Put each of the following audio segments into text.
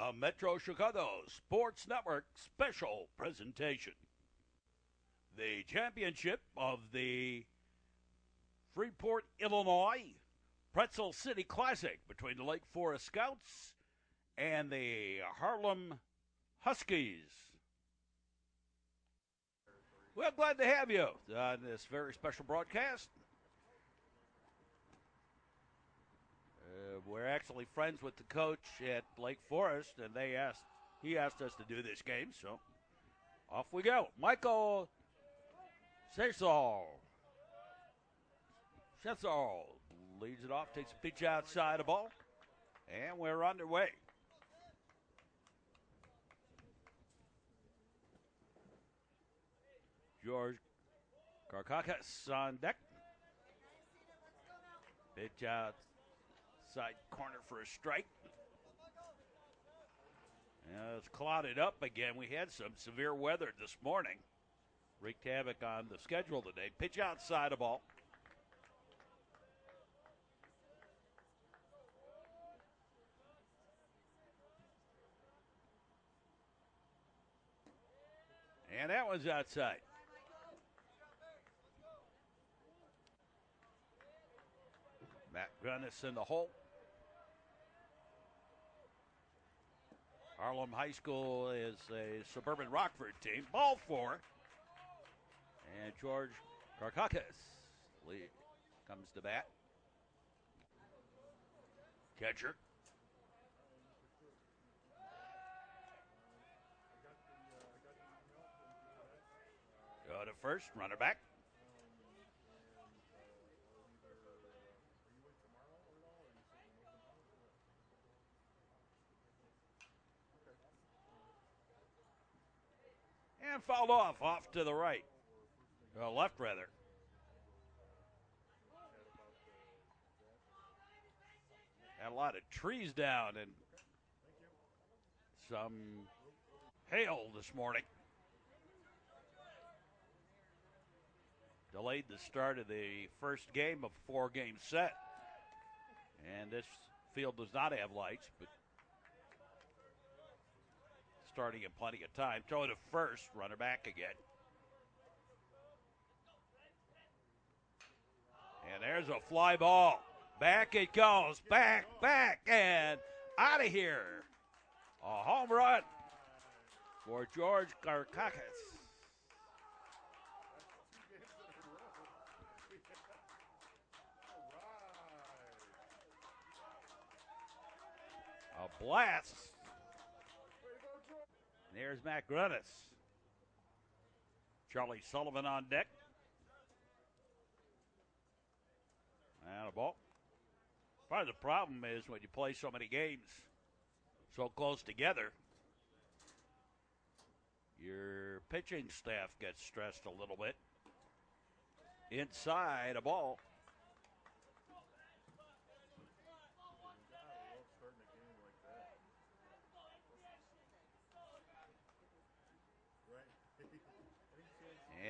A Metro Chicago Sports Network special presentation. The championship of the Freeport, Illinois Pretzel City Classic between the Lake Forest Scouts and the Harlem Huskies. Well, glad to have you on this very special broadcast. We're actually friends with the coach at Lake Forest, and he asked us to do this game, so off we go. Michael Cesar leads it off, takes a pitch outside the ball, and we're underway. George Karkakas on deck. Pitch outside corner for a strike. It's clouded up again. We had some severe weather this morning. Wreaked havoc on the schedule today. Pitch outside the ball. And that one's outside. Matt Grunnis in the hole. Harlem High School is a suburban Rockford team. Ball four. And George Karkakas comes to bat. Catcher. Go to first, runner back. And fouled off to the right. Left, rather. Had a lot of trees down and some hail this morning. Delayed the start of the first game of a four-game set. And this field does not have lights, but starting in plenty of time. Throw to first, runner back again. And there's a fly ball. Back it goes. Back, and out of here. A home run for George Karkakas. A blast. There's Matt Grunnis. Charlie Sullivan on deck. And a ball. Part of the problem is when you play so many games so close together, your pitching staff gets stressed a little bit. Inside a ball.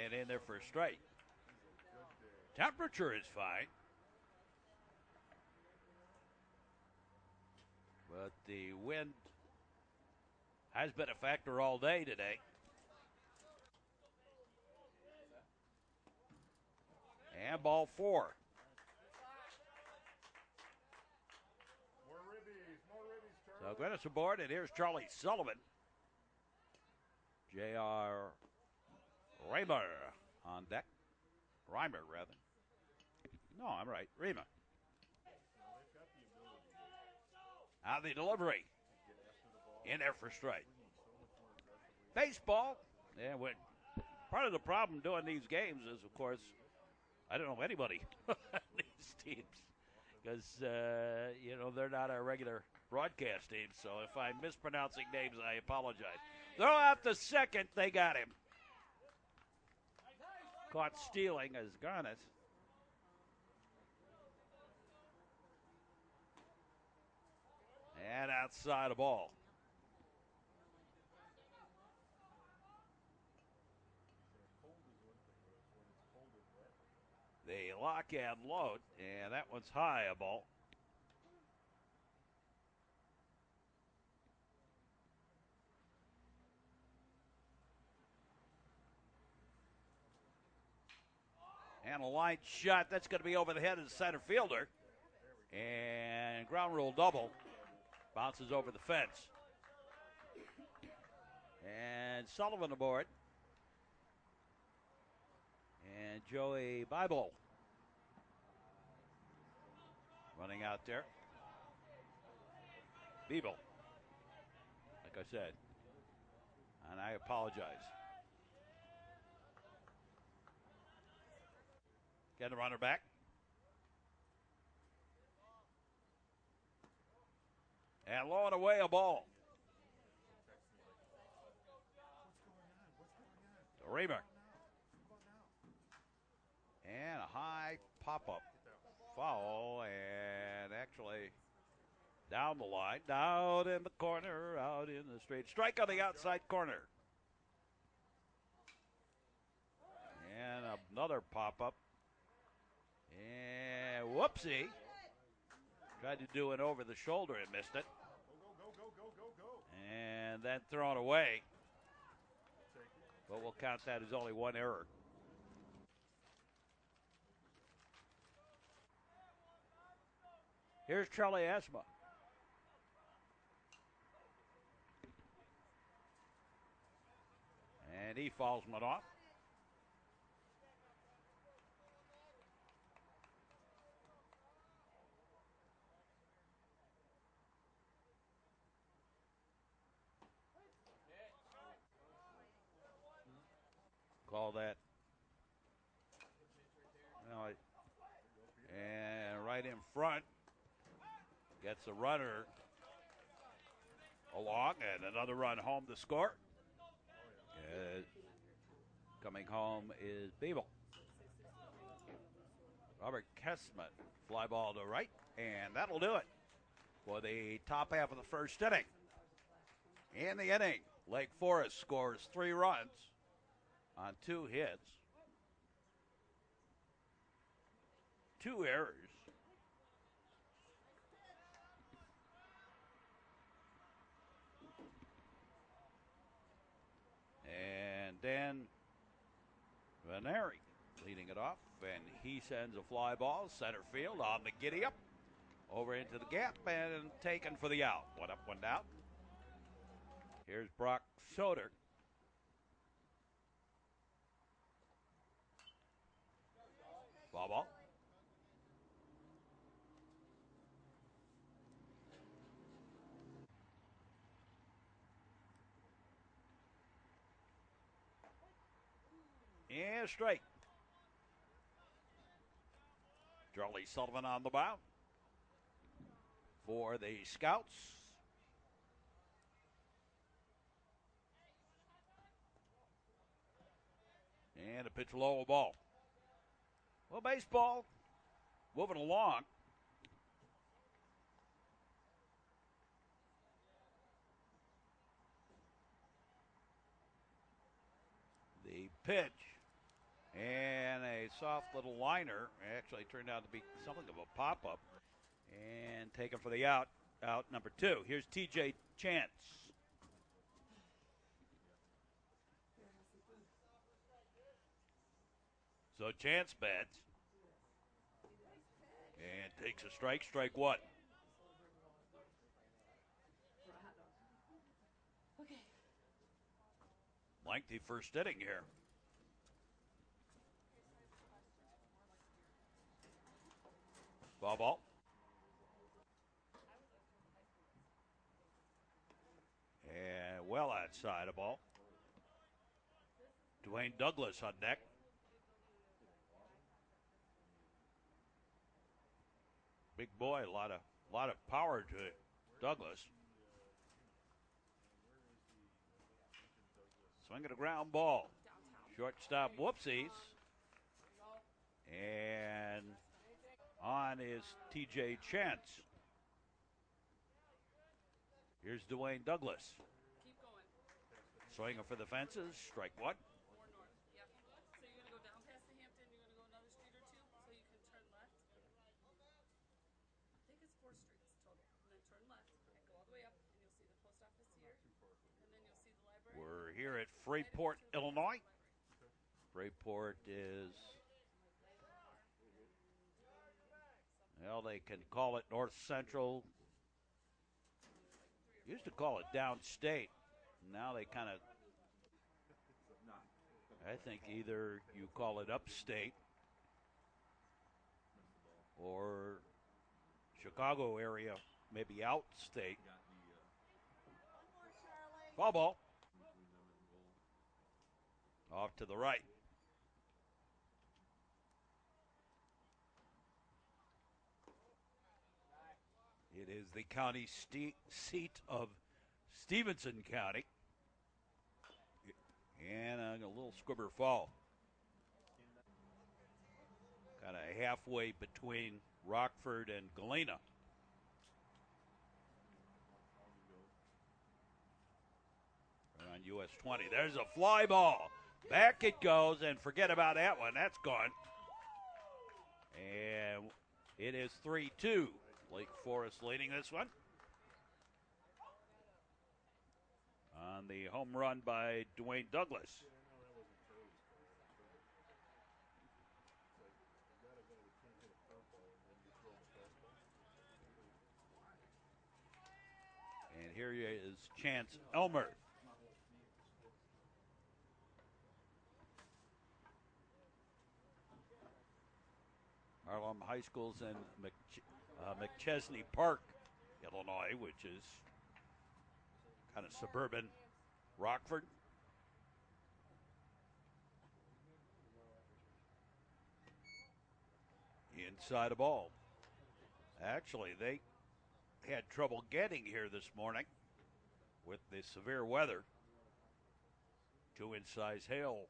And in there for a strike. Temperature is fine. But the wind has been a factor all day today. And ball four. So Grunnis aboard, and here's Charlie Sullivan. J.R. Reimer on deck. Reimer, rather. No, I'm right. Reimer. Out of the delivery. In there for strike. Baseball. Yeah, part of the problem doing these games is, of course, I don't know anybody on these teams. Because, they're not our regular broadcast team. So if I'm mispronouncing names, I apologize. Throw out the second. They got him. Caught stealing as Grunnis. And outside the ball. They lock and load, and that one's high a ball. And a line shot. That's going to be over the head of the center fielder. And ground rule double. Bounces over the fence. And Sullivan aboard. And Joey Bible running out there. Biebel, like I said. And I apologize. Get the runner back. And low and away a ball. To Reamer. And a high pop-up foul. And actually down the line. Down in the corner. Out in the straight. Strike on the outside corner. And another pop-up. And whoopsie. Tried to do it over the shoulder and missed it. And then thrown away. But we'll count that as only one error. Here's Charlie Asma. And he fouls one off. Call that. And right in front. Gets a runner along and another run home to score. Coming home is Biebel. Robert Kessman, fly ball to right, and that'll do it for the top half of the first inning. In the inning, Lake Forest scores 3 runs on 2 hits, 2 errors. And Dan Veneri leading it off, and he sends a fly ball center field on the giddy up over into the gap and taken for the out. 1 up, 1 down. Here's Brock Soder. Ball ball. And straight. Charlie Sullivan on the mound for the Scouts. And a pitch low, a ball. Well, baseball moving along. The pitch. And a soft little liner actually turned out to be something of a pop-up. And taken for the out number 2. Here's TJ Chance. So Chance bats. And takes a strike, strike 1. Okay. Lengthy first inning here. Ball. And well outside a ball. Dwayne Douglas on deck. Big boy, a lot of power to Douglas. Swing at a ground ball. Shortstop whoopsies. And on is TJ Chance. Here's Dwayne Douglas. Keep going. Swinging for the fences. Strike 1. More north. Yep. So you're going to go down past the Hampton. You're going to go another street or 2 so you can turn left. I think it's 4 streets total. And then turn left and go all the way up. And you'll see the post office here. And then you'll see the library. We're here at Freeport, Illinois. Freeport is Well, they can call it North Central. Used to call it downstate. Now they kind of, I think either you call it upstate or Chicago area, maybe outstate. Foul ball. Off to the right. It is the county seat of Stevenson County. And a little squibber fall. Kind of halfway between Rockford and Galena. Right on US 20. There's a fly ball. Back it goes, and forget about that one. That's gone. And it is 3-2. Lake Forest leading this one. On the home run by Dwayne Douglas. And here is Chance Elmer. Harlem High School's in McChesney Park, Illinois, which is kind of suburban Rockford. Inside a ball. Actually, they had trouble getting here this morning with the severe weather. 2-inch size hail.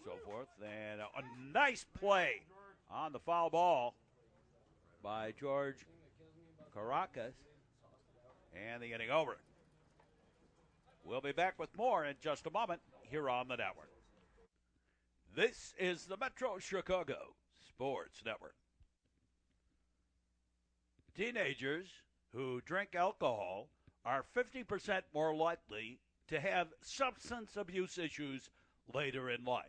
So forth. And a nice play on the foul ball by George Caracas. And the inning over. We'll be back with more in just a moment here on the network. This is the Metro Chicago Sports Network. Teenagers who drink alcohol are 50% more likely to have substance abuse issues later in life.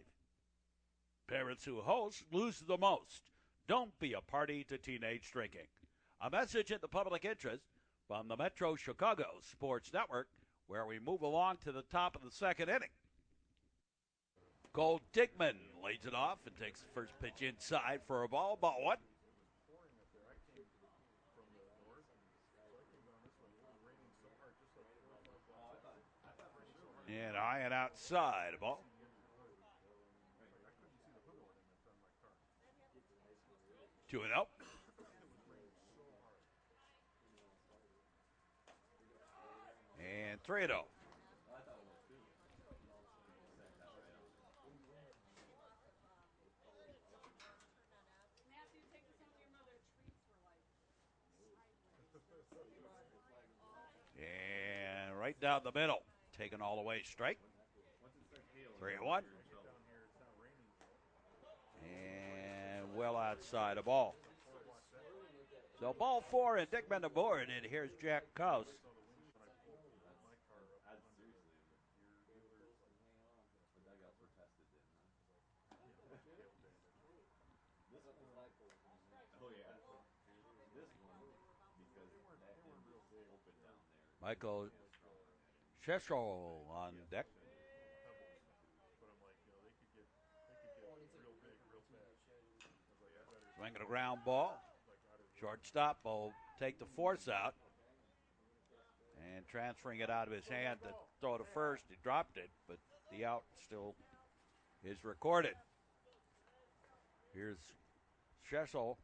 Parents who host lose the most. Don't be a party to teenage drinking. A message in the public interest from the Metro Chicago Sports Network, where we move along to the top of the second inning. Cole Dickman leads it off and takes the first pitch inside for a ball. Ball one. And high and outside a ball. Two and out. And 3-0. And right down the middle, taken all the way straight. 3-1. And well outside a ball. So ball 4 and Dickman aboard, and here's Jack Kaus. Michael Sheshel on deck. Swinging a ground ball. Shortstop will take the force out. And transferring it out of his hand to throw to first. He dropped it, but the out still is recorded. Here's Sheshel.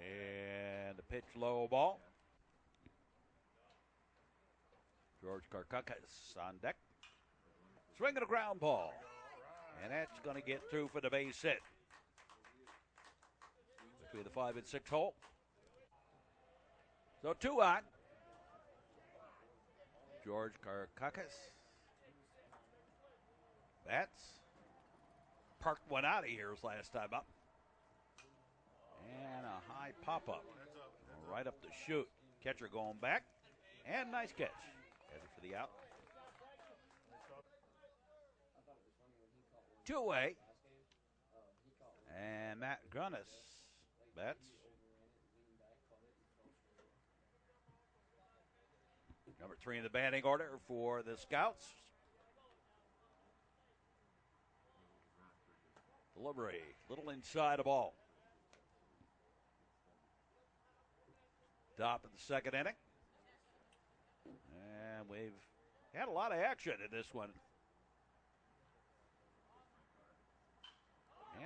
And the pitch low ball. George Karkakas on deck. Swinging a ground ball. And that's going to get through for the base hit. Between the 5 and 6 hole. So 2 on. George Karkakas. That's parked one out of here his last time up. And a high pop-up. Right up the chute. Catcher going back. And nice catch. Headed for the out. two-way. And Matt Gunnis bats. Number 3 in the batting order for the Scouts. Delivery, little inside the ball. Top of the second inning. And we've had a lot of action in this one.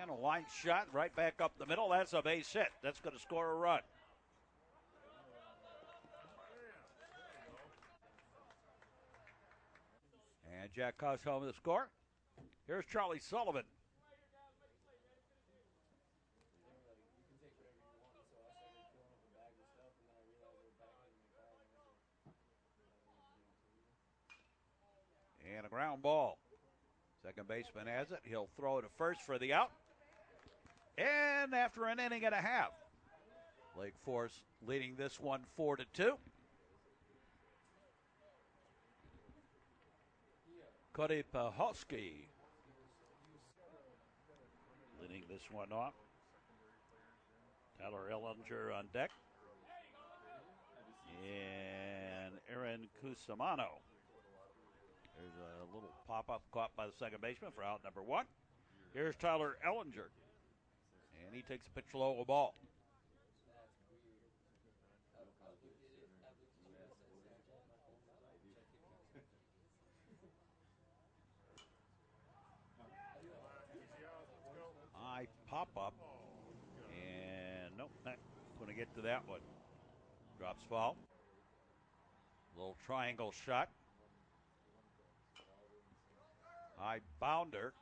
And a line shot right back up the middle. That's a base hit. That's going to score a run. And Jack Cuss home the score. Here's Charlie Sullivan. And a ground ball. Second baseman has it. He'll throw to first for the out. And after an inning and a half, Lake Forest leading this one 4-2. Cody Pahosky leading this one off. Tyler Ellinger on deck. And Aaron Cusimano. There's a little pop-up caught by the second baseman for out number 1. Here's Tyler Ellinger. And he takes a pitch low a ball. High pop-up. And nope, not going to get to that one. Drops foul. Little triangle shot. High bounder.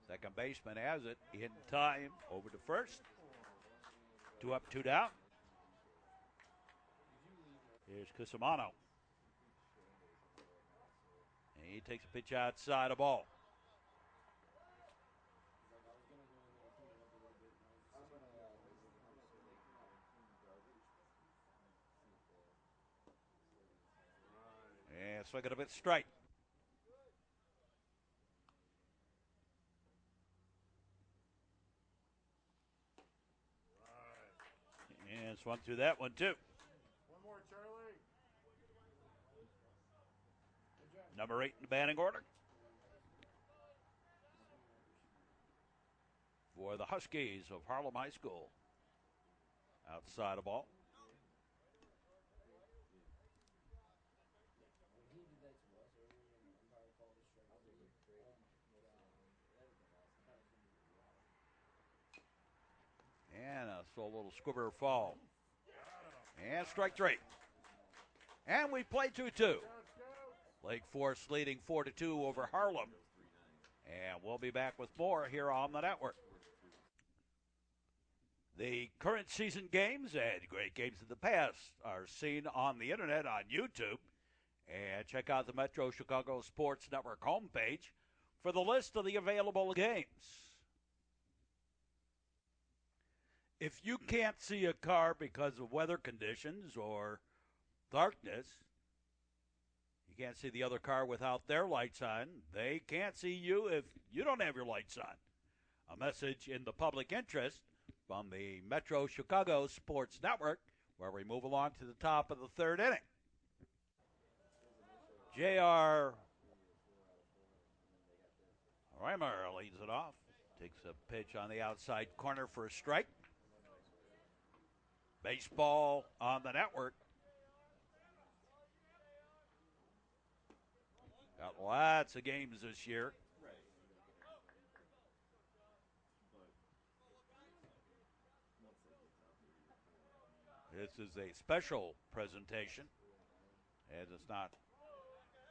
Second baseman has it in time. Over to first. 2 up, 2 down. Here's Cusimano. And he takes a pitch outside a ball. And swing it a bit straight. And swung through that one, too. One more, Charlie. Number 8 in the batting order for the Huskies of Harlem High School. Outside a ball. And a little squibber fall. And strike 3. And we play 2-2. Lake Forest leading 4-2 over Harlem. And we'll be back with more here on the network. The current season games and great games of the past are seen on the internet on YouTube. And check out the Metro Chicago Sports Network homepage for the list of the available games. If you can't see a car because of weather conditions or darkness, you can't see the other car without their lights on, they can't see you if you don't have your lights on. A message in the public interest from the Metro Chicago Sports Network, where we move along to the top of the third inning. J.R. Reimer leads it off. Takes a pitch on the outside corner for a strike. Baseball on the network. Got lots of games this year. This is a special presentation, as it's not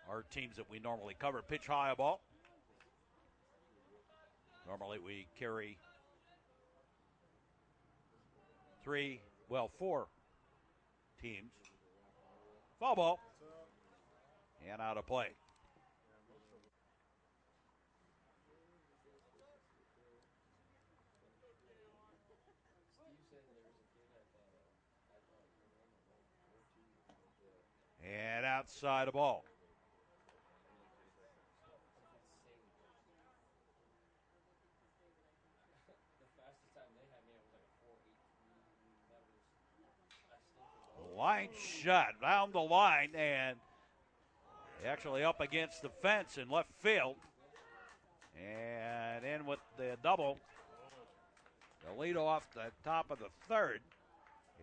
our teams that we normally cover. Pitch high a ball. Normally we carry 4 teams. Foul ball. And out of play. And outside the ball. Line shot down the line and actually up against the fence in left field. And in with the double. The lead off the top of the third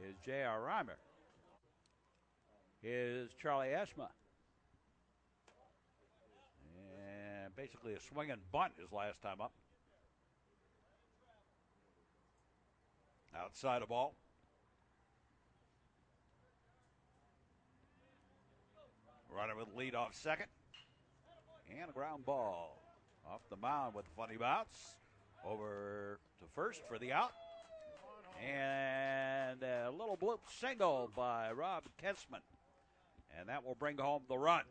is J.R. Reimer. Is Charlie Ashma. And basically a swing and bunt his last time up. Outside of ball. Runner with lead off second. And a ground ball. Off the mound with a funny bounce. Over to first for the out. And a little bloop single by Rob Kessman. And that will bring home the run.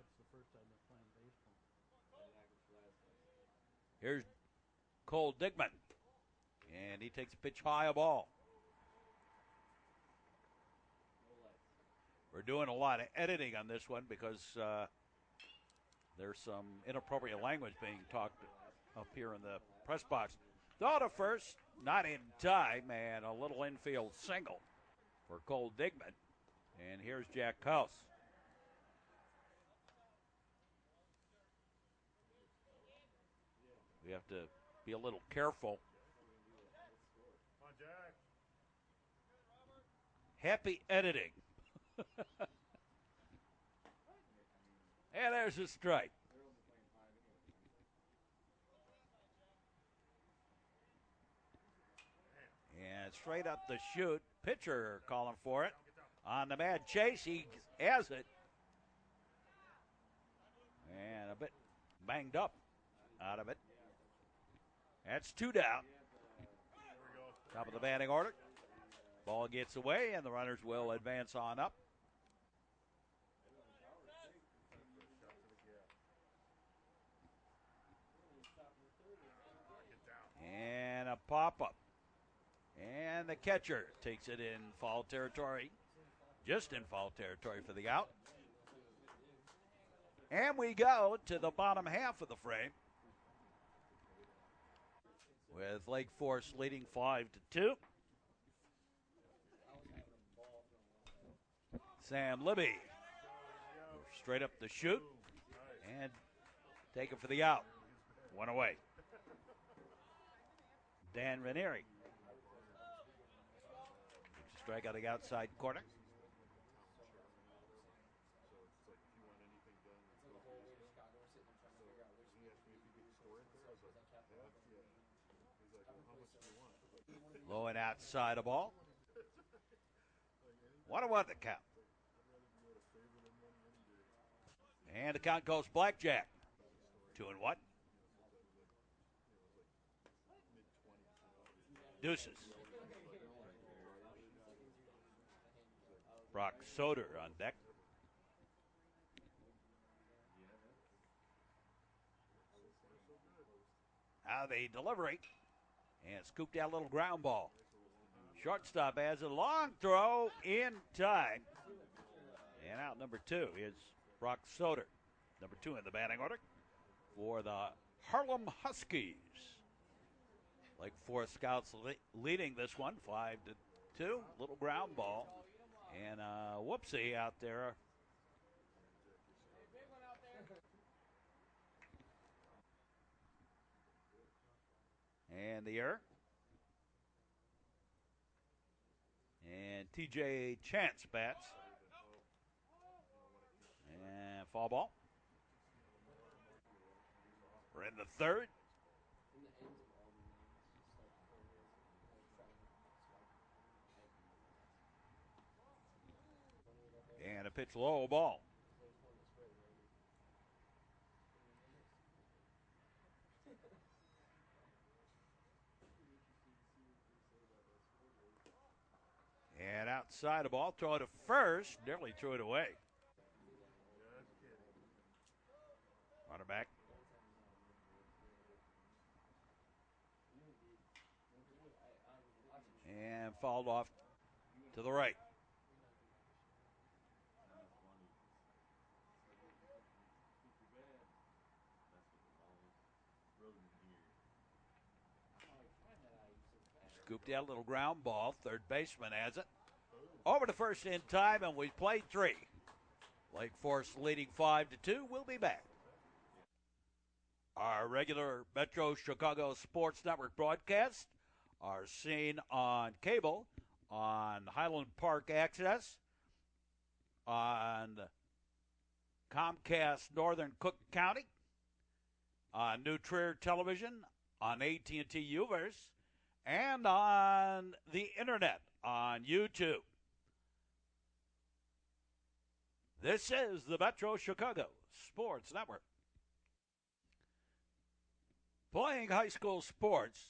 Here's Cole Digman. And he takes a pitch high a ball. We're doing a lot of editing on this one because there's some inappropriate language being talked up here in the press box. Throw to first, not in time, and a little infield single for Cole Digman. And here's Jack House. We have to be a little careful. Come on, Jack. Happy editing. And there's a strike. And straight up the chute. Pitcher calling for it. On the mad chase, he has it. And a bit banged up out of it. That's 2 down. Top of the batting order. Ball gets away, and the runners will advance on up. And a pop-up. And the catcher takes it in foul territory. Just in foul territory for the out. And we go to the bottom half of the frame. With Lake Forest leading 5-2. Sam Libby straight up the chute and take it for the out. One away. Dan Ranieri. Strike out the outside corner. Low and outside of ball. 1-1 the count. And the count goes blackjack. 2-1. Deuces. Brock Soder on deck. Now they delivery. And scooped out a little ground ball. Shortstop has a long throw in time. And out number 2 is Brock Soder. Number 2 in the batting order for the Harlem Huskies. Lake Forest Scouts leading this one 5-2. Little ground ball. And whoopsie out there. And the error. And TJ Chance bats. And foul ball. We're in the third. And a pitch low ball. And outside the ball, throw it to first. Nearly threw it away. Runner back. And fouled off to the right. Scooped out a little ground ball. Third baseman has it. Over to first in time, and we played 3. Lake Forest leading 5-2. We'll be back. Our regular Metro Chicago Sports Network broadcasts are seen on cable, on Highland Park Access, on Comcast Northern Cook County, on New Trier Television, on AT&T Uverse, and on the internet on YouTube. This is the Metro Chicago Sports Network. Playing high school sports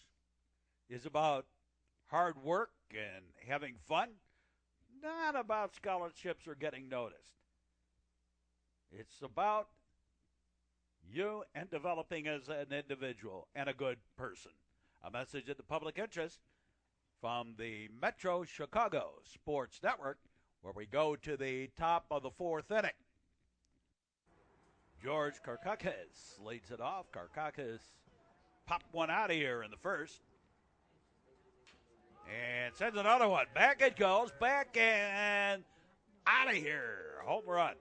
is about hard work and having fun, not about scholarships or getting noticed. It's about you and developing as an individual and a good person. A message in the public interest from the Metro Chicago Sports Network, where we go to the top of the 4th inning. George Karkakis leads it off. Karkakis popped one out of here in the first. And sends another one. Back it goes. Back and out of here. Home run.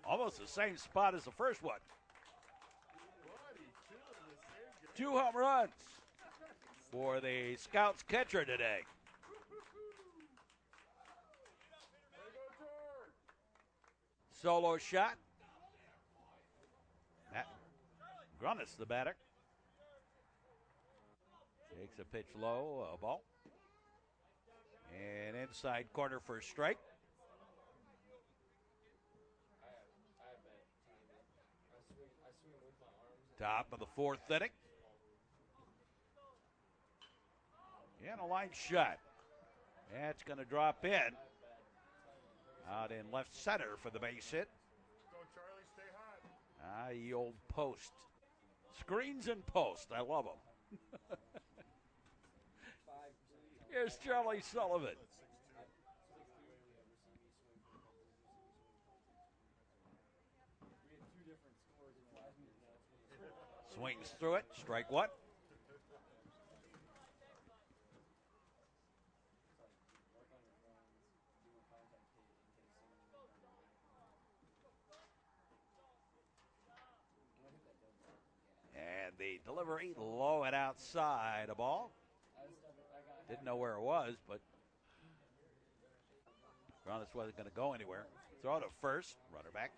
Almost the same spot as the first one. 2 home runs for the Scouts catcher today. Solo shot. Grunnis, the batter. Takes a pitch low, a ball. And inside corner for a strike. Top of the 4th inning. And a line shot. That's going to drop in. Out in left center for the base hit. Go, Charlie, stay hot. The old post. Screens and post. I love them. Here's Charlie Sullivan. Swings through it. Strike 1. And the delivery low and outside a ball. Didn't know where it was, but Grunnis wasn't going to go anywhere. Throw to first. Runner back.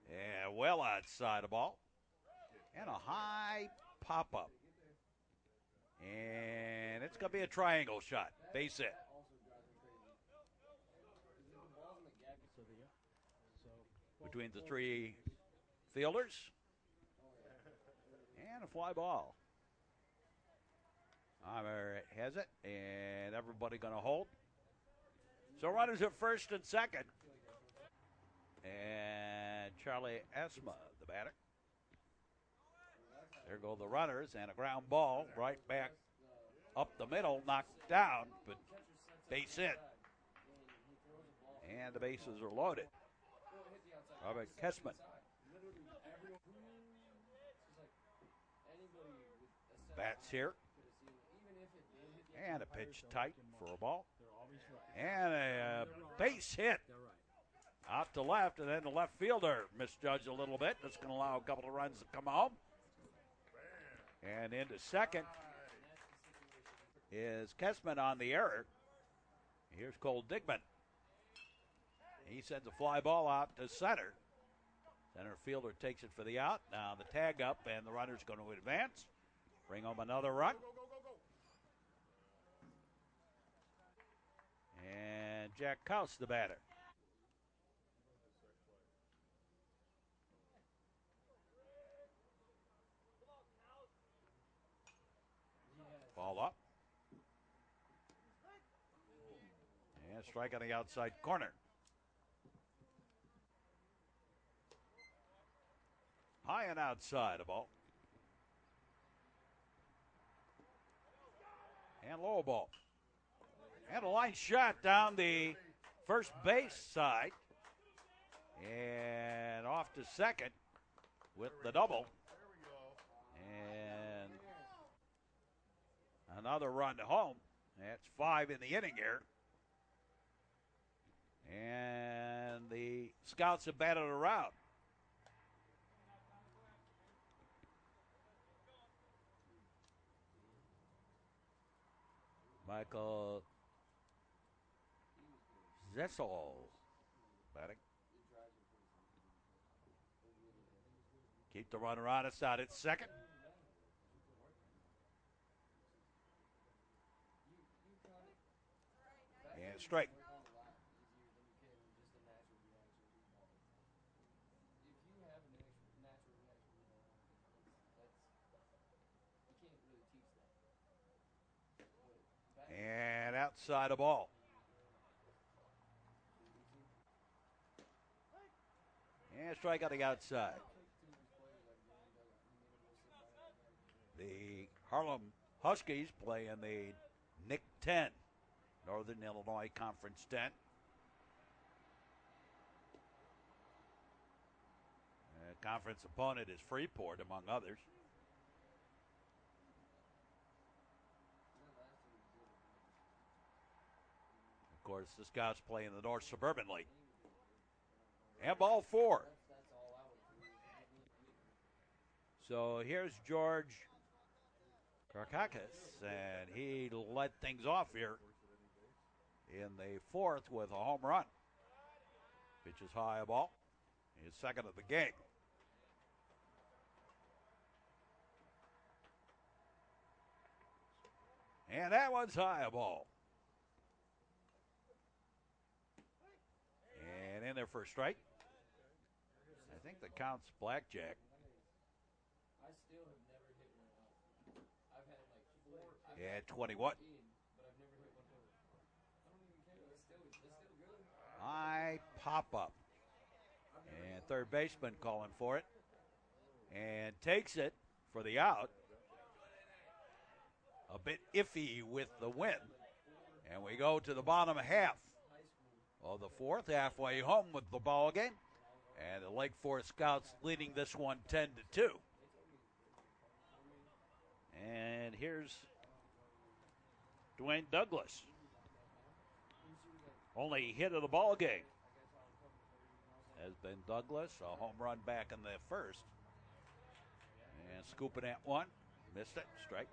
And well outside a ball. And a high pop-up. And it's going to be a triangle shot. Base hit. Between the 3 fielders. And a fly ball. Hammer has it. And everybody going to hold. So runners at first and second. And Charlie Esma, the batter. There go the runners, and a ground ball right back up the middle, knocked down, but base hit. And the bases are loaded. Robert Kessman. Bats here. And a pitch tight for a ball. And a base hit. Out to left, and then the left fielder misjudged a little bit. That's going to allow a couple of runs to come home. And into second is Kessman on the error. Here's Cole Digman. He sends a fly ball out to center. Center fielder takes it for the out. Now the tag up, and the runner's going to advance. Bring home another run. And Jack Kaus, the batter. Ball up. And strike on the outside corner. High and outside a ball. And low ball. And a line shot down the first base side. And off to second with the double. And another run home. That's 5 in the inning here. And the Scouts have batted around. Michael Zessel batting. Keep the runner on us out at second. And strike. And outside a ball. And strike on the outside. The Harlem Huskies play in the NIC 10, Northern Illinois Conference 10. Conference opponent is Freeport, among others. Of course, the Scouts play in the North Suburban League. And ball 4. So here's George Karkakis, and he led things off here in the 4th with a home run. Pitches high a ball. His second of the game. And that one's high a ball. And in there for a strike. I think the count's blackjack. I still have never hit one out. I've had like 4. Yeah, 21. But I've never hit one out. I don't even care. That's still good. High pop up. And third baseman calling for it. And takes it for the out. A bit iffy with the wind. And we go to the bottom half of the 4th, halfway home with the ball game. And the Lake Forest Scouts leading this one 10-2. And here's Dwayne Douglas. Only hit of the ball game has been Douglas. A home run back in the 1st. And scooping at one. Missed it. Strike.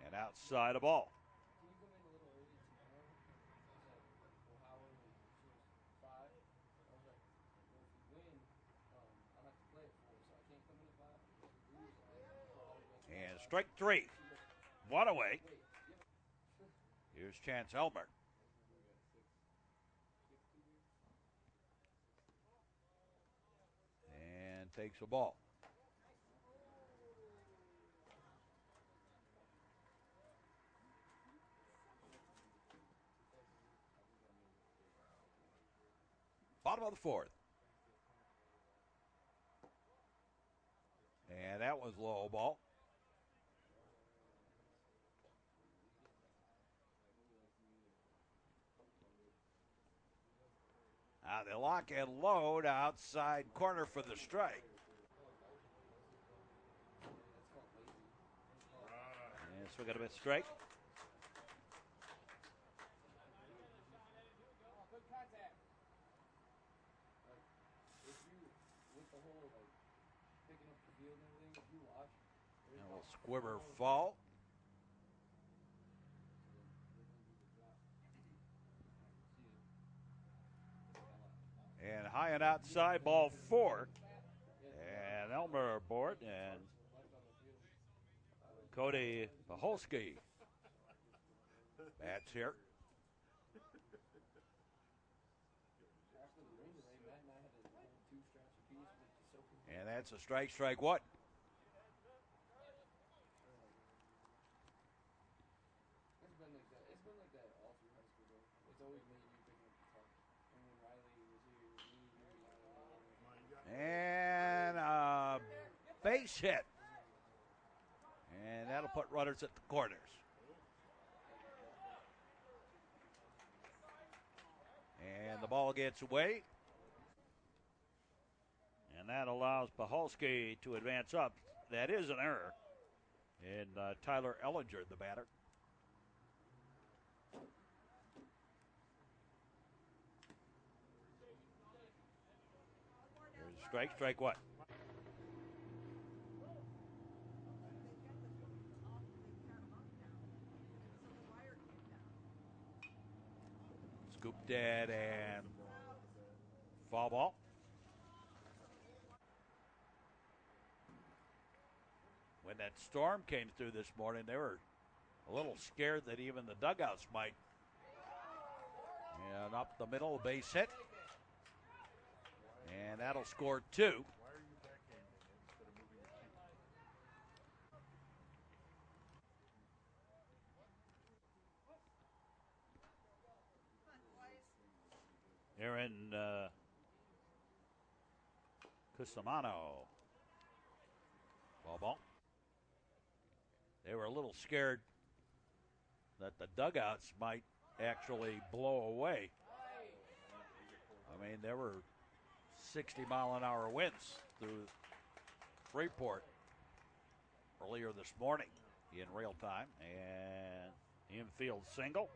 And outside a ball. Can you come in a little early tomorrow? Howard and she was 5. I was like, well, if you win, I'll have to play at 4, so I can't come in at 5. If you lose, And strike 3. One away. Here's Chance Elmer. And takes a ball. Bottom of the 4th. And that was low ball. Now they lock and load outside corner for the strike. And so we got a bit strike. And we'll squibber fall. And high and outside, ball 4. And Elmer aboard, and Cody Paholski bats here. And that's a strike, strike one. It's been like that. It's been like that all through high school, though. It's always me and you picking up the puck. And when Riley was here, me, you, base hit. And that'll put runners at the corners. And the ball gets away. And that allows Pahalski to advance up. That is an error. And Tyler Ellinger, the batter. Here's a strike. Strike one. Scoop dead and foul ball. When that storm came through this morning, they were a little scared that even the dugouts might. And up the middle, base hit. And that'll score two. Aaron Cusimano. Ball. They were a little scared that the dugouts might actually blow away. I mean, there were 60-mile-an-hour winds through Freeport earlier this morning in real time. And infield single.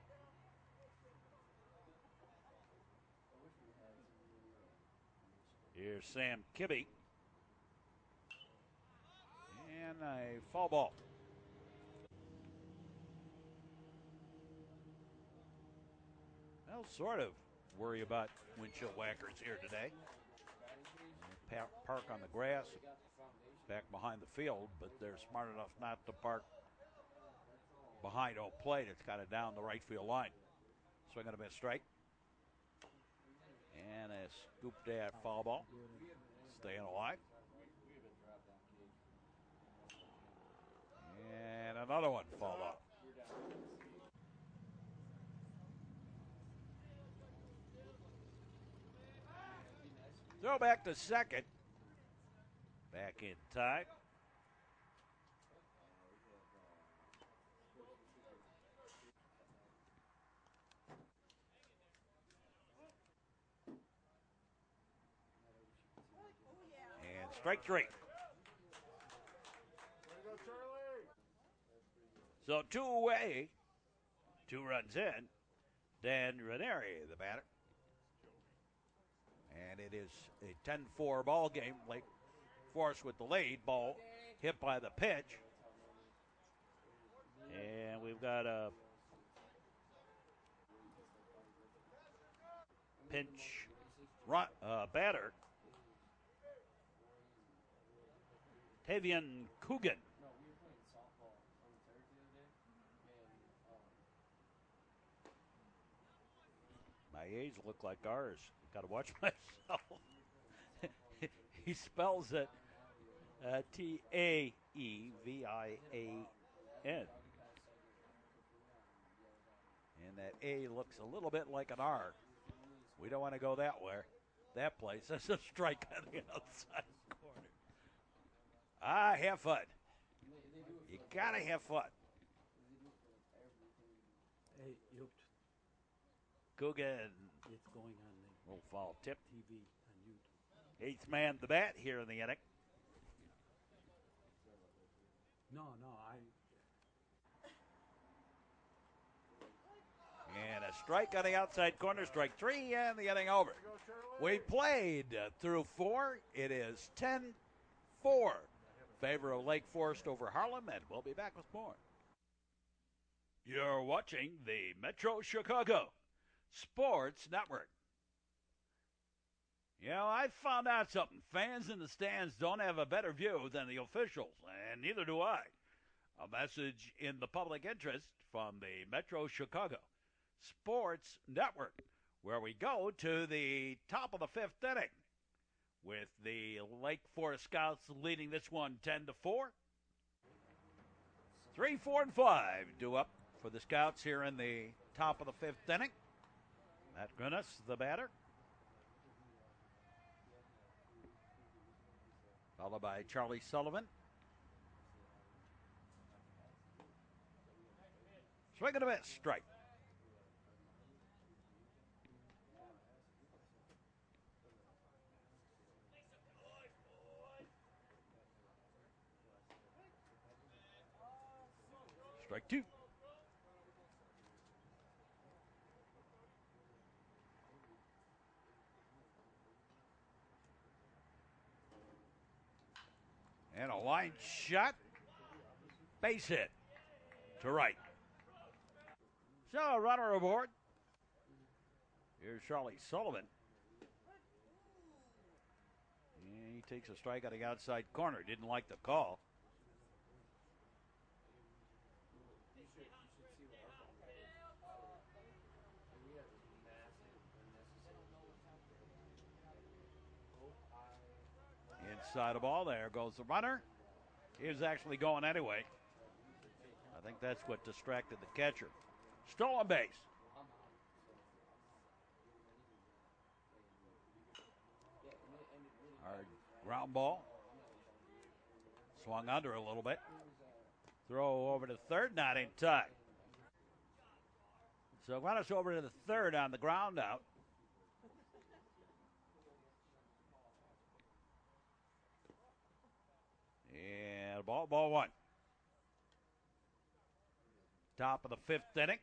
Here's Sam Kibbe. And a foul ball. Well, sort of worry about windshield whackers here today. Park on the grass back behind the field, but they're smart enough not to park behind home plate. It's kind of down the right field line. Swing and a miss strike. And a scooped at foul ball. Staying alive. And another one foul ball. Throw back to second. Back in time. And strike three. So two away, 2 runs in. Dan Ranieri, the batter. And it is a 10-4 ball game. Lake Forest with the lead. Ball hit by the pitch. And we've got a pinch batter. Tavian Coogan. My age look like ours. Got to watch myself. He spells it Taevian. And that A looks a little bit like an R. We don't want to go that way. That place. That's a strike on the outside corner. Have fun. You got to have fun. Hey, Coogan. it's going on the Little foul tip. TV on YouTube. 8th man the bat here in the inning. No, And a strike on the outside corner, strike 3, and the inning over. We played through 4. It is 10-4. Favor of Lake Forest over Harlem, and we'll be back with more. You're watching the Metro Chicago Sports Network. You know, I found out something. Fans in the stands don't have a better view than the officials, and neither do I. A message in the public interest from the Metro Chicago Sports Network, where we go to the top of the 5th inning with the Lake Forest Scouts leading this one 10-4. 3, 4, and 5 due up for the Scouts here in the top of the 5th inning. Matt Grinnis, the batter. followed by Charlie Sullivan. Swing and a miss, strike. Strike two. And a line shot. Base hit to right. So a runner aboard. Here's Charlie Sullivan. And he takes a strike on the outside corner. Didn't like the call. You should see what our ball is. And we have this massive, unnecessary Inside the ball, there goes the runner. He was actually going anyway. I think that's what distracted the catcher. Still on base. Our ground ball. Swung under a little bit. Throw over to third, not in time. So runners over to the third on the ground out. And ball one. Top of the fifth inning.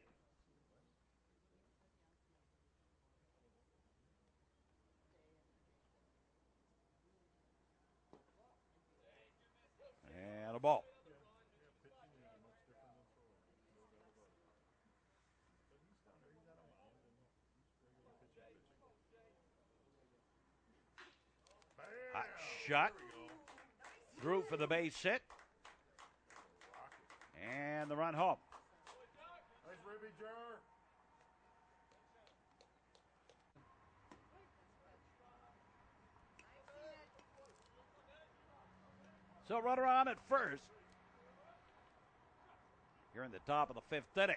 And a ball. Hot shot. Through for the base hit. And the run home. Nice ribby jar. So runner on at first. Here in the top of the fifth inning.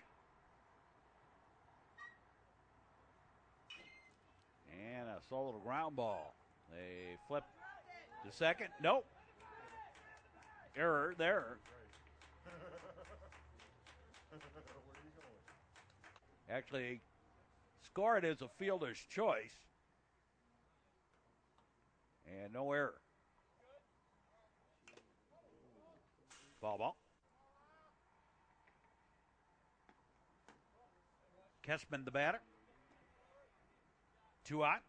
And a solo ground ball. They flip to second. Nope. Error there. Where are you going? Actually scored as a fielder's choice. And no error. Foul ball. Kessman the batter. 2 out.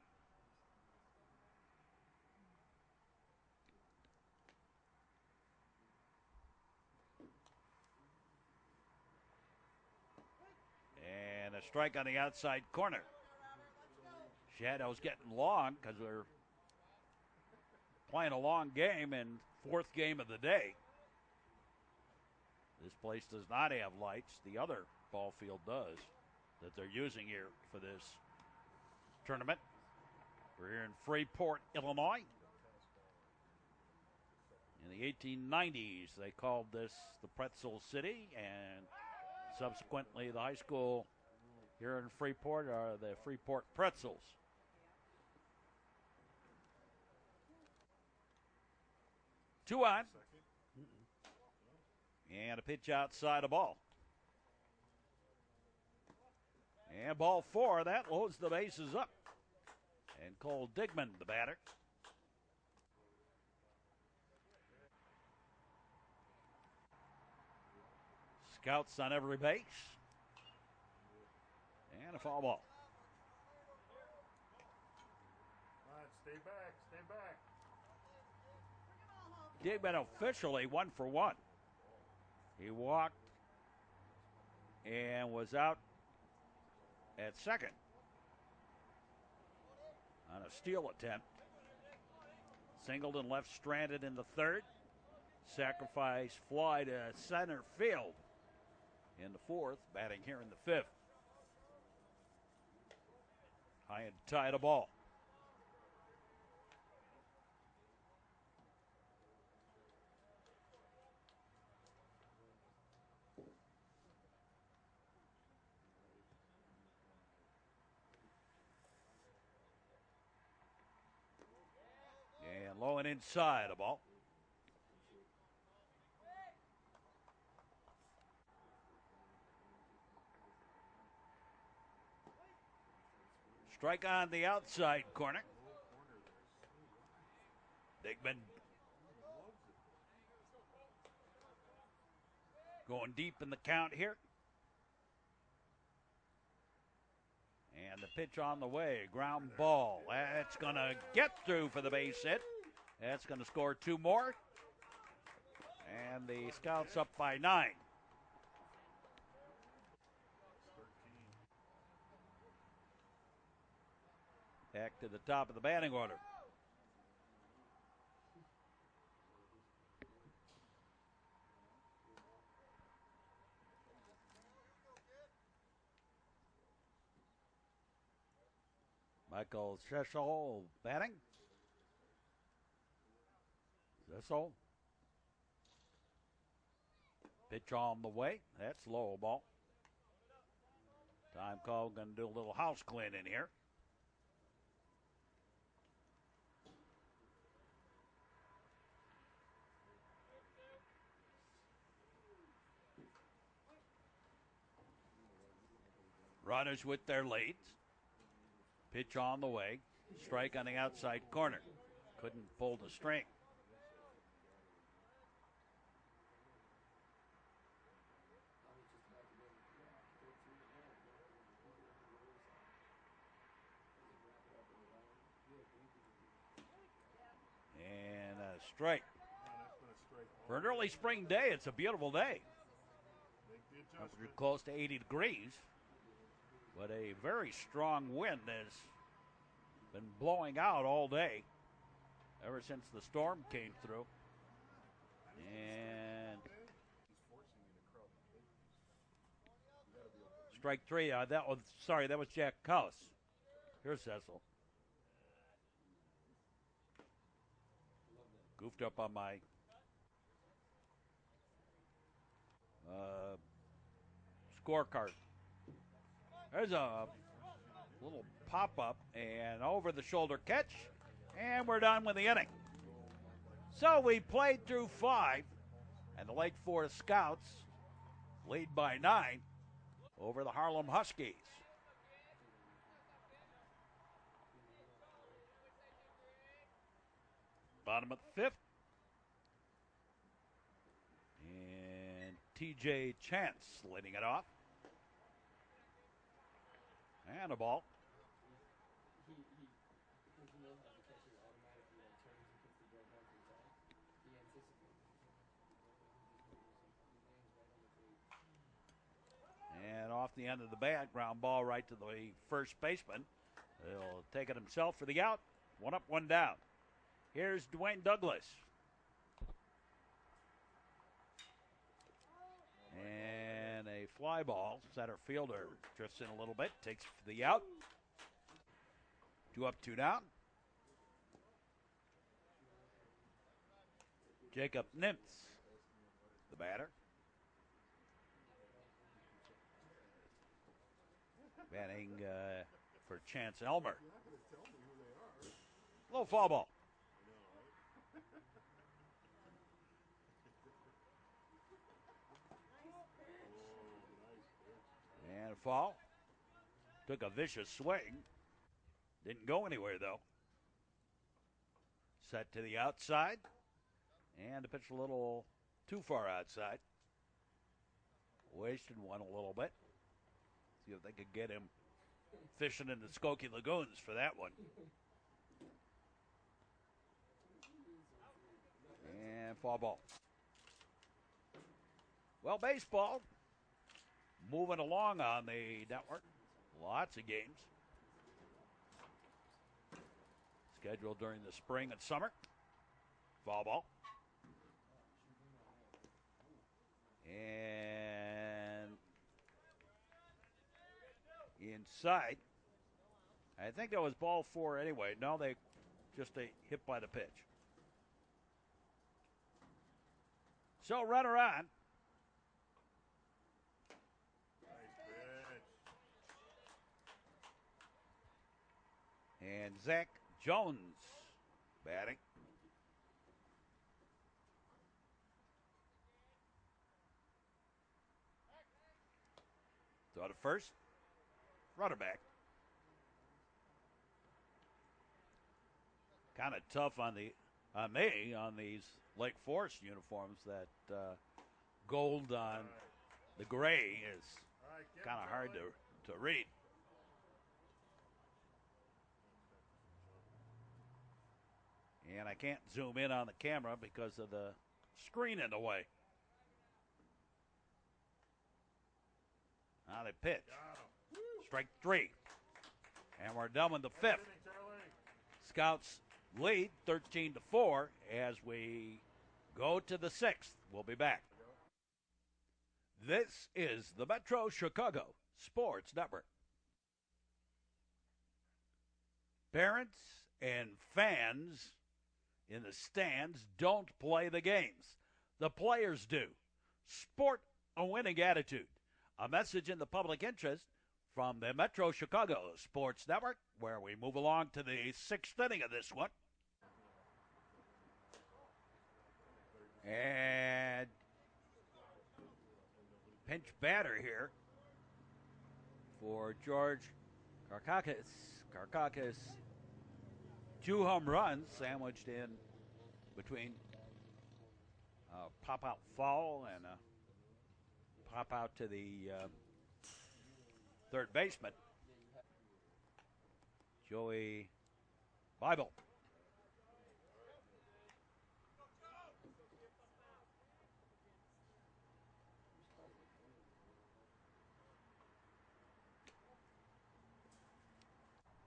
And a strike on the outside corner. Shadow's getting long because they're playing a long game and fourth game of the day. This place does not have lights. The other ball field does that they're using here for this tournament. We're here in Freeport, Illinois. In the 1890s, they called this the Pretzel City, and subsequently the high school here in Freeport are the Freeport Pretzels. Two on. And a pitch outside the ball. And ball four, that loads the bases up. And Cole Digman, the batter. Scouts on every base. And a foul ball. Come on, stay back. Digman officially 1 for 1. He walked and was out at second on a steal attempt. Singleton left stranded in the third. Sacrifice fly to center field in the fourth, batting here in the fifth. High and tight a ball. And low and inside a ball. Strike on the outside corner. Digman going deep in the count here. And the pitch on the way. Ground ball. That's going to get through for the base hit. That's going to score 2 more. And the Scouts up by 9. Back to the top of the batting order. Michael Cecil batting. Cecil. Pitch on the way. That's low ball. Time call. Going to do a little house cleaning here. Runners with their leads. Pitch on the way. Strike on the outside corner. Couldn't pull the string. And a strike. For an early spring day, it's a beautiful day. Temperature close to 80 degrees. But a very strong wind has been blowing out all day ever since the storm came through. And strike 3. That was Jack Kaus. Here's Cecil. Goofed up on my scorecard. There's a little pop-up and over-the-shoulder catch, and we're done with the inning. So we played through 5, and the Lake Forest Scouts lead by 9 over the Harlem Huskies. Bottom of the 5th. And TJ Chance leading it off. And a ball. And off the end of the bat, ground ball right to the first baseman. He'll take it himself for the out. 1 up, 1 down. Here's Dwayne Douglas. And a fly ball. Center fielder drifts in a little bit, takes the out. 2 up, 2 down. Jacob Nimtz, the batter. Batting for Chance Elmer. Low foul ball. And a foul. Took a vicious swing. Didn't go anywhere, though. Set to the outside. And the pitch a little too far outside. Wasted one a little bit. See if they could get him fishing in the Skokie Lagoons for that one. And foul ball. Well, baseball moving along on the network. Lots of games scheduled during the spring and summer. Foul ball. And inside. I think that was ball 4 anyway. No, they just hit by the pitch. So runner on. And Zach Jones batting. Throw to first. Runner back. kind of tough on me on these Lake Forest uniforms. That gold on the gray is kind of hard to read. And I can't zoom in on the camera because of the screen in the way. Now they pitch. Strike 3. And we're done with the 5th. Scouts lead 13-4 as we go to the 6th. We'll be back. This is the Metro Chicago Sports Network. Parents and fans in the stands don't play the games. The players do. Sport a winning attitude. A message in the public interest from the Metro Chicago Sports Network, where we move along to the 6th inning of this one. And pinch batter here for George Karkakis. Karkakis, 2 home runs sandwiched in between a pop-out foul and a pop-out to the third baseman, Joey Bible.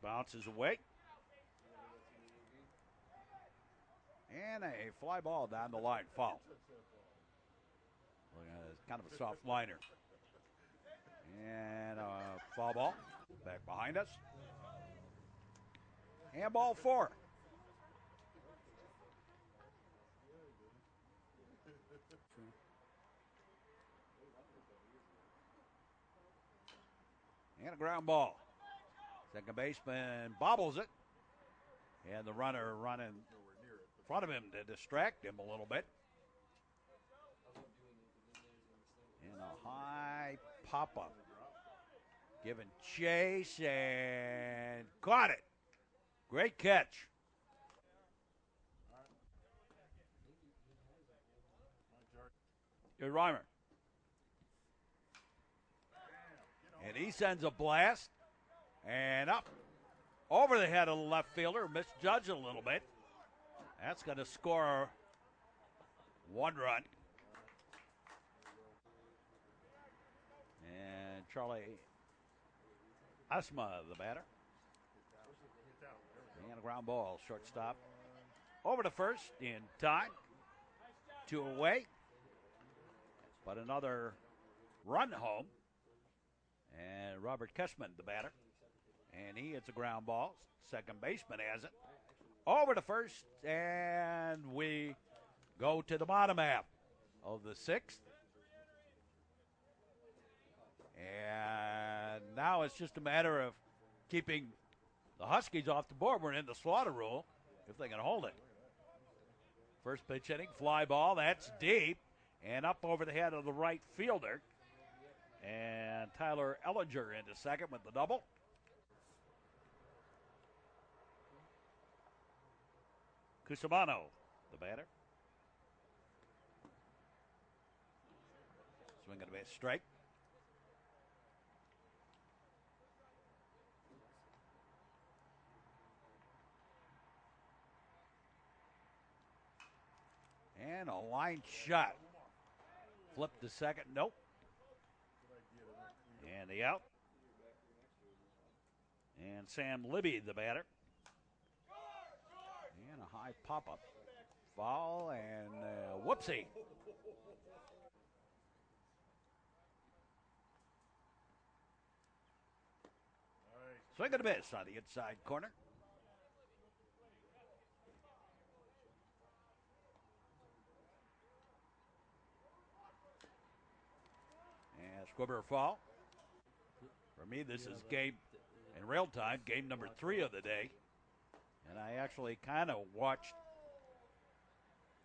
Bounces away. And a fly ball down the line, foul. Kind of a soft liner. And a foul ball back behind us. And ball 4. And a ground ball. Second baseman bobbles it. And the runner running in front of him to distract him a little bit. And a high pop-up. Giving chase and caught it. Great catch. Here's Reimer. And he sends a blast. And up over the head of the left fielder. Misjudged a little bit. That's going to score 1 run. And Charlie Asma, the batter. And a ground ball, shortstop. Over to first in time. 2 away. But another run home. And Robert Kessman, the batter. And he hits a ground ball. Second baseman has it. Over to first. And we go to the bottom half of the 6th. And now it's just a matter of keeping the Huskies off the board. We're in the slaughter rule if they can hold it. First pitch inning, fly ball. That's deep. And up over the head of the right fielder. And Tyler Ellinger into second with the double. Cusimano, the batter. Swing and a base strike. And a line shot. Flip to second. Nope. And the out. And Sam Libby, the batter. And a high pop-up. Foul and whoopsie. Swing and a miss on the inside corner. And Squibber foul. For me, this is game, in real time, game number 3 of the day. And I actually kind of watched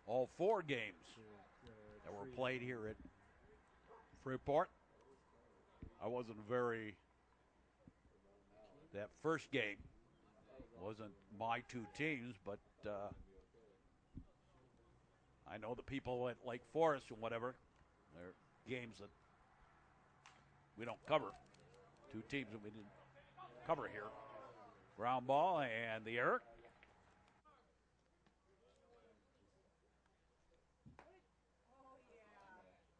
all 4 games that were played here at Freeport. I wasn't that first game Wasn't my two teams, but I know the people at Lake Forest and whatever. They're games that we don't cover. Two teams that we didn't cover here. Ground ball and the error.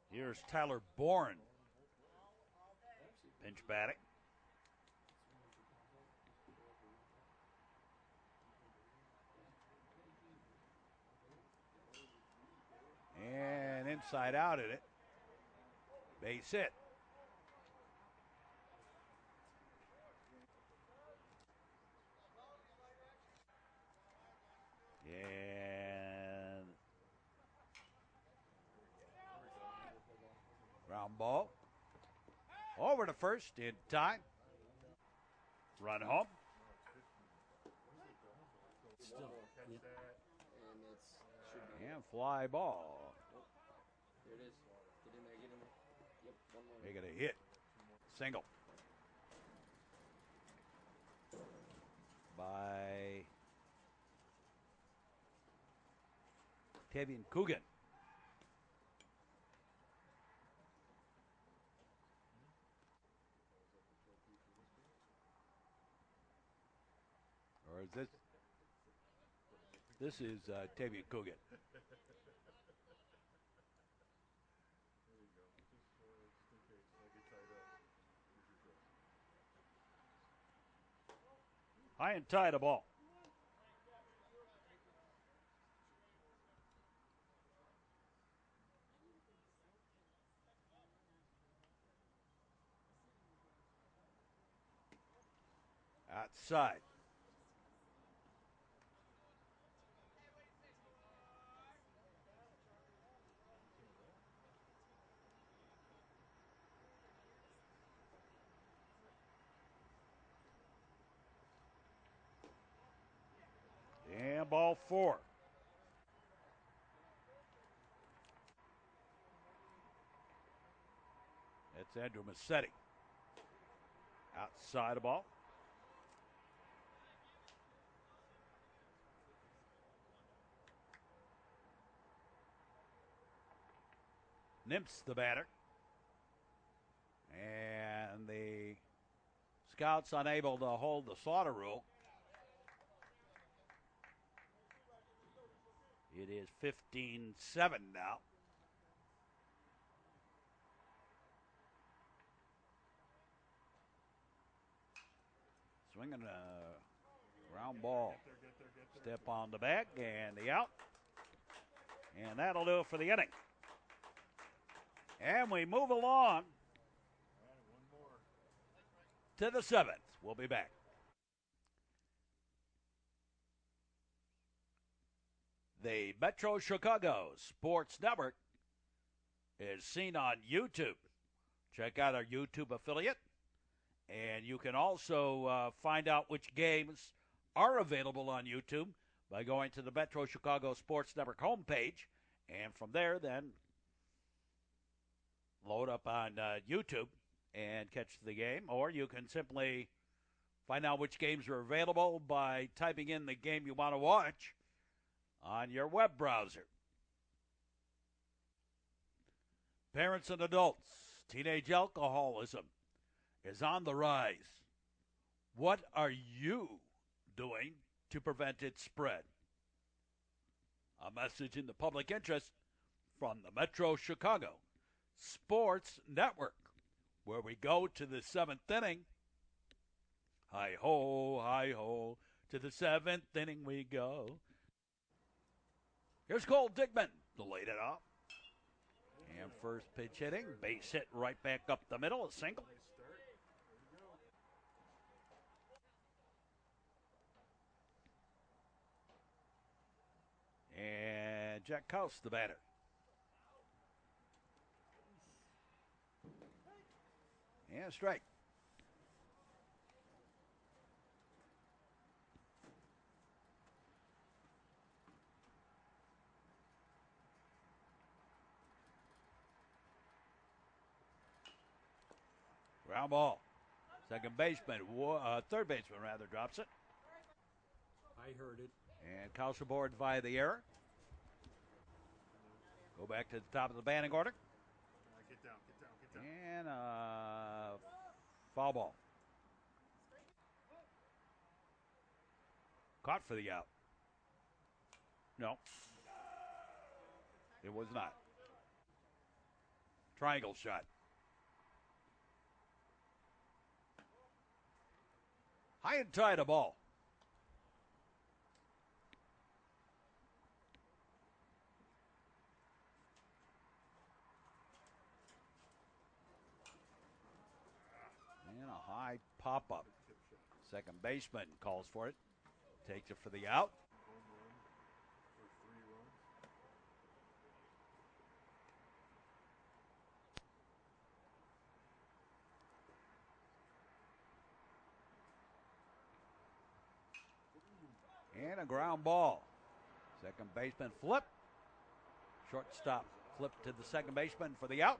Here's Tyler Bourne. Pinch batting. And inside out at it. Base hit. And ground ball. Over to first in time. Run home. Still, yeah. And it's should be. And fly ball. There it is. Get in there. Get in there. Yep. One more. They got a hit. Single. By Tavian Coogan. Or is this? This is Tavian Coogan. There you go. Just in case I get tied up. Here's your choice. High and tight a ball. Outside. And ball four. That's Andrew Massetti. Outside the ball. Nimps the batter. And the Scouts unable to hold the slaughter rule. It is 15-7 now. Swinging a ground ball. Step on the bag and the out. And that'll do it for the inning. And we move along to the seventh. We'll be back. The Metro Chicago Sports Network is seen on YouTube. Check out our YouTube affiliate. And you can also find out which games are available on YouTube by going to the Metro Chicago Sports Network homepage. And from there, then, load up on YouTube and catch the game. Or you can simply find out which games are available by typing in the game you want to watch on your web browser. Parents and adults, teenage alcoholism is on the rise. What are you doing to prevent its spread? A message in the public interest from the Metro Chicago Sports Network, where we go to the seventh inning. Hi-ho, to the seventh inning we go. Here's Cole Digman to lead it off. And first pitch hitting, base hit right back up the middle, a single. And Jack Kaus, the batter. And strike. Ground ball. Second baseman, third baseman rather, drops it. I heard it. And Kyle Board via the error. Go back to the top of the batting order. Get down, get down, get down. And foul ball. Caught for the out. No. It was not. Triangle shot. High and tight a ball. And a high pop-up. Second baseman calls for it. Takes it for the out. Home run for 3 runs. And a ground ball. Second baseman flip. Shortstop flip to the second baseman for the out.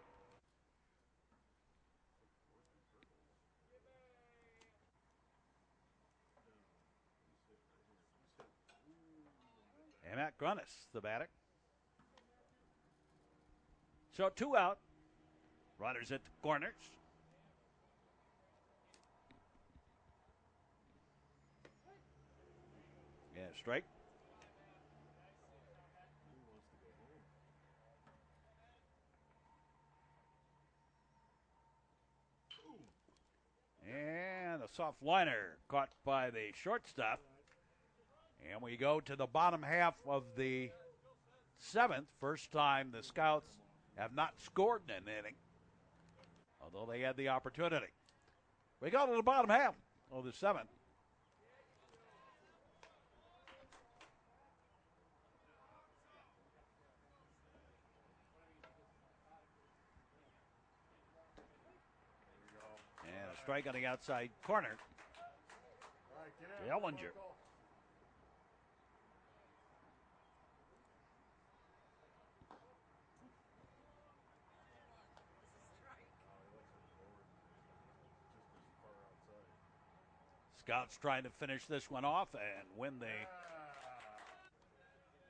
And Matt Grunnis, the batter. So 2 out. Runners at the corners. Yeah, strike. Who wants to go home? And a soft liner caught by the shortstop. And we go to the bottom half of the 7th. First time the Scouts have not scored in an inning, although they had the opportunity. We go to the bottom half of the 7th. And a strike on the outside corner. All right, get To out. Ellinger. Michael. Just as far outside. Scouts trying to finish this one off and win the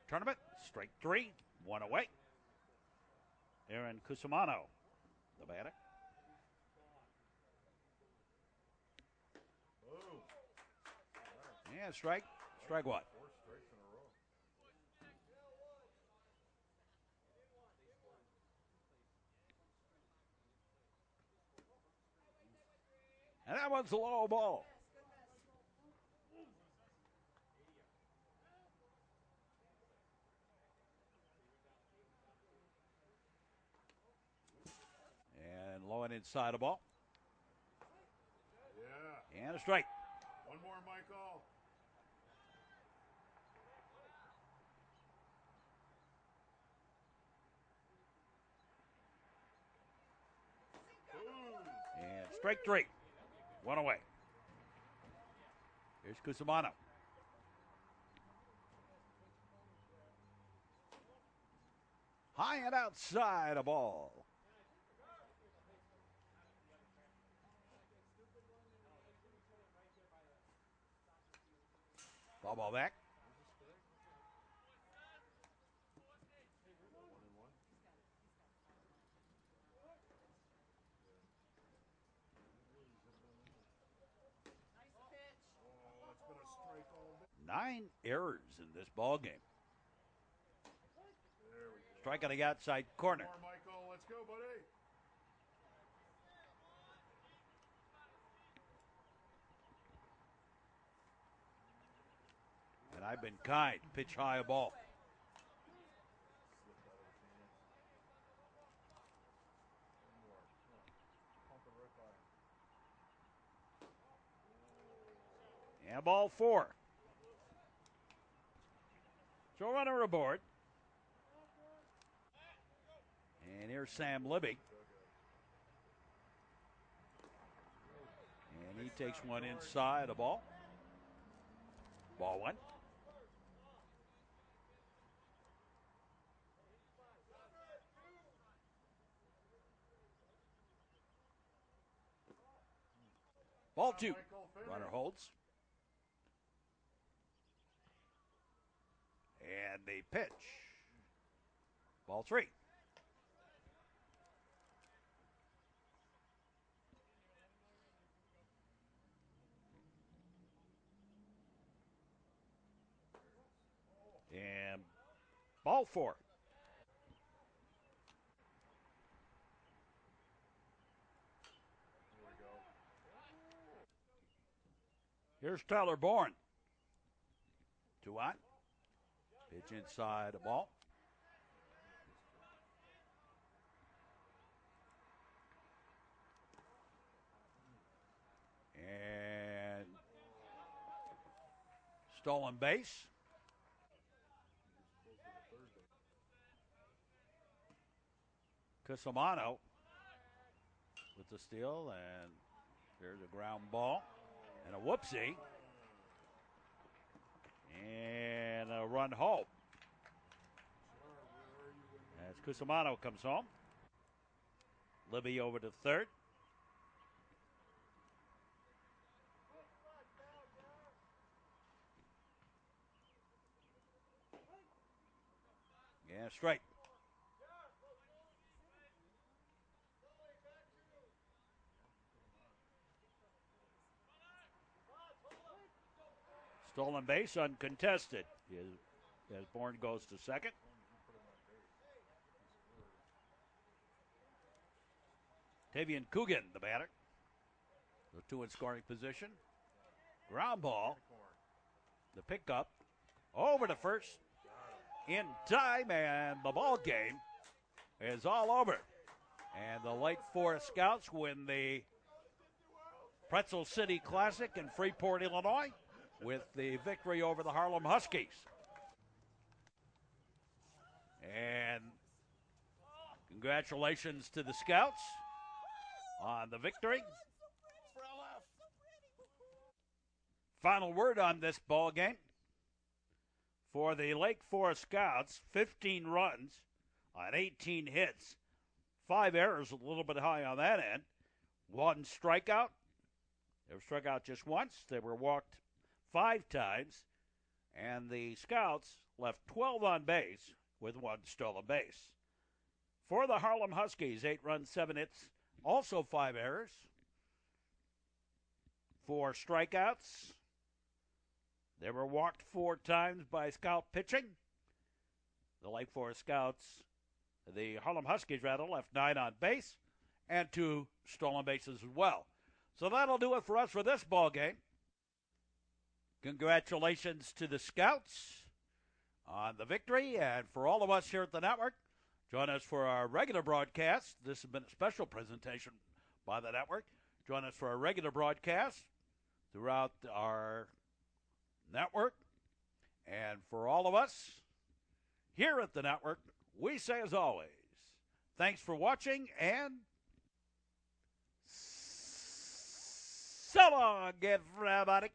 tournament. Strike 3, 1 away. Aaron Cusimano, the batter. Boom. And strike 1. 4 strikes in a row. And that one's a low ball. And low and inside a ball. Yeah. And a strike. One more, Michael. Boom. And strike 3, 1 away. Here's Cusimano. High and outside a ball. Foul ball back. 1-1. Oh, it's been a strike all day. 9 errors in this ball game. There we go. Strike on the outside corner. More, Michael. Let's go, buddy. And I've been kind. Pitch high a ball. Slipped out of his hands. One more. Come on. Pump it right by him. And ball 4. So runner aboard. And here's Sam Libby. And he takes one inside a ball. Ball 1. Ball 2. Michael, finish. Runner holds. the pitch. Ball 3. And ball 4. There we go. Here's Tyler Bourne. 2 on. Pitch inside the ball. And stolen base. Cusimano with the steal, and there's a ground ball and a whoopsie. And a run home as Cusimano comes home. Libby over to third. Yeah, straight. Stolen base uncontested as Bourne goes to second. Tavian Coogan, the batter. The 2 in scoring position. Ground ball. The pickup over to first in time, and the ball game is all over. And the Lake Forest Scouts win the Pretzel City Classic in Freeport, Illinois, with the victory over the Harlem Huskies. And congratulations to the Scouts on the victory. Final word on this ball game. For the Lake Forest Scouts, 15 runs on 18 hits. 5 errors, a little bit high on that end. 1 strikeout. They were struck out just once. They were walked 5 times. And the Scouts left 12 on base with 1 stolen base. For the Harlem Huskies, 8 runs, 7 hits, also 5 errors. 4 strikeouts. They were walked 4 times by Scout pitching. The Lake Forest Scouts, the Harlem Huskies rather, left 9 on base and 2 stolen bases as well. So that'll do it for us for this ball game. Congratulations to the Scouts on the victory, and for all of us here at the network, join us for our regular broadcast. This has been a special presentation by the network. Join us for our regular broadcast throughout our network. And for all of us here at the network, we say as always, thanks for watching, and so long, everybody.